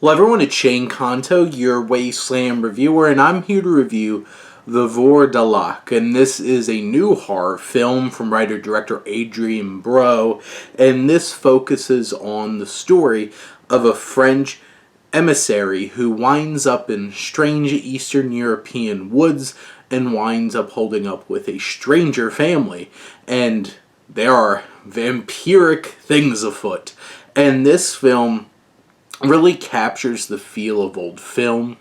Hello everyone, it's Shane Kanto, your Wasteland reviewer, and I'm here to review the Vourdalak, and this is a new horror film from writer-director Adrian Bro, and this focuses on the story of a French emissary who winds up in strange Eastern European woods and winds up holding up with a stranger family, and there are vampiric things afoot, and this film really captures the feel of old film,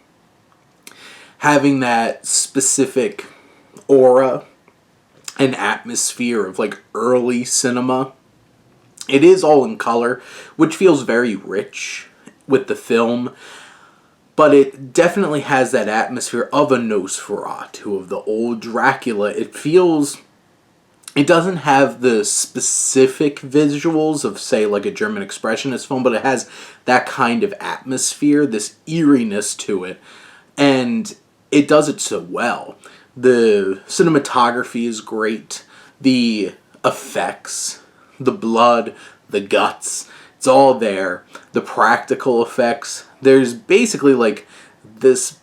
having that specific aura and atmosphere of like early cinema. It is all in color, which feels very rich with the film, but it definitely has that atmosphere of a Nosferatu, of the old Dracula. It doesn't have the specific visuals of, say, like a German expressionist film, but it has that kind of atmosphere, this eeriness to it, and it does it so well. The cinematography is great, the effects, the blood, the guts, it's all there. The practical effects, there's basically like this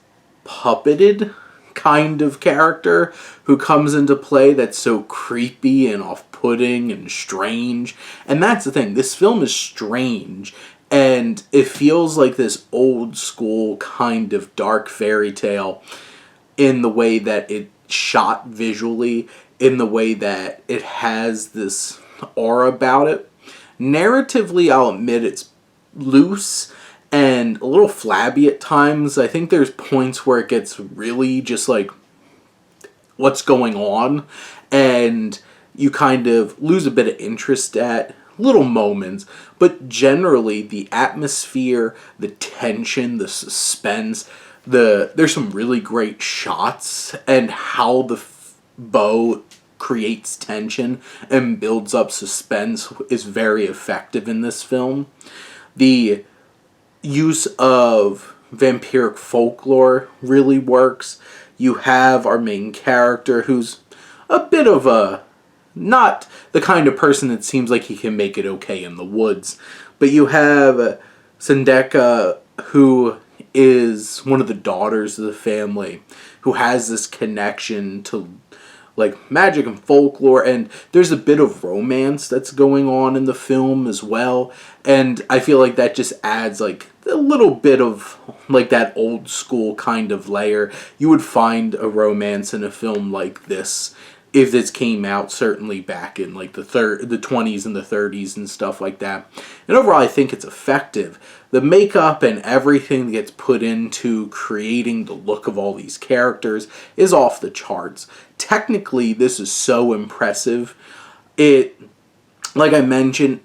puppeted kind of character who comes into play that's so creepy and off-putting and strange. And that's the thing, this film is strange, and it feels like this old school kind of dark fairy tale in the way that it's shot visually, in the way that it has this aura about it. Narratively, I'll admit it's loose and a little flabby at times. I think there's points where it gets really just like, what's going on? And you kind of lose a bit of interest at little moments. But generally, the atmosphere, the tension, the suspense, there's some really great shots, and how the bow creates tension and builds up suspense is very effective in this film. The use of vampiric folklore really works. You have our main character who's a bit of a, not the kind of person that seems like he can make it okay in the woods, but you have Sendeka, who is one of the daughters of the family, who has this connection to like magic and folklore, and there's a bit of romance that's going on in the film as well, and I feel like that just adds like a little bit of like that old school kind of layer. You would find a romance in a film like this if this came out certainly back in like the 20s and the 30s and stuff like that. And overall, I think it's effective. The makeup and everything that gets put into creating the look of all these characters is off the charts. Technically, this is so impressive. It, like I mentioned,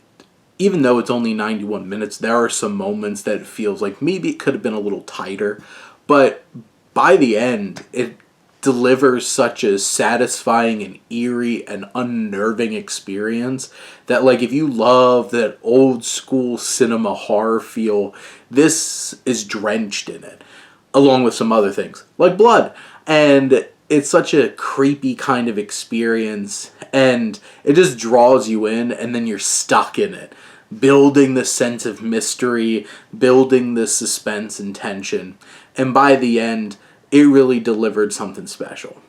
even though it's only 91 minutes, there are some moments that it feels like maybe it could have been a little tighter. But by the end, it delivers such a satisfying and eerie and unnerving experience that, like, if you love that old school cinema horror feel, this is drenched in it, along with some other things like blood. And it's such a creepy kind of experience, and it just draws you in, and then you're stuck in it, building the sense of mystery, building the suspense and tension, and by the end, it really delivered something special.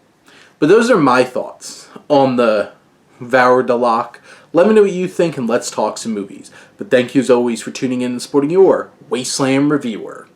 But those are my thoughts on the Vourdalak. Let me know what you think, and let's talk some movies. But thank you as always for tuning in and supporting your Wasteland reviewer.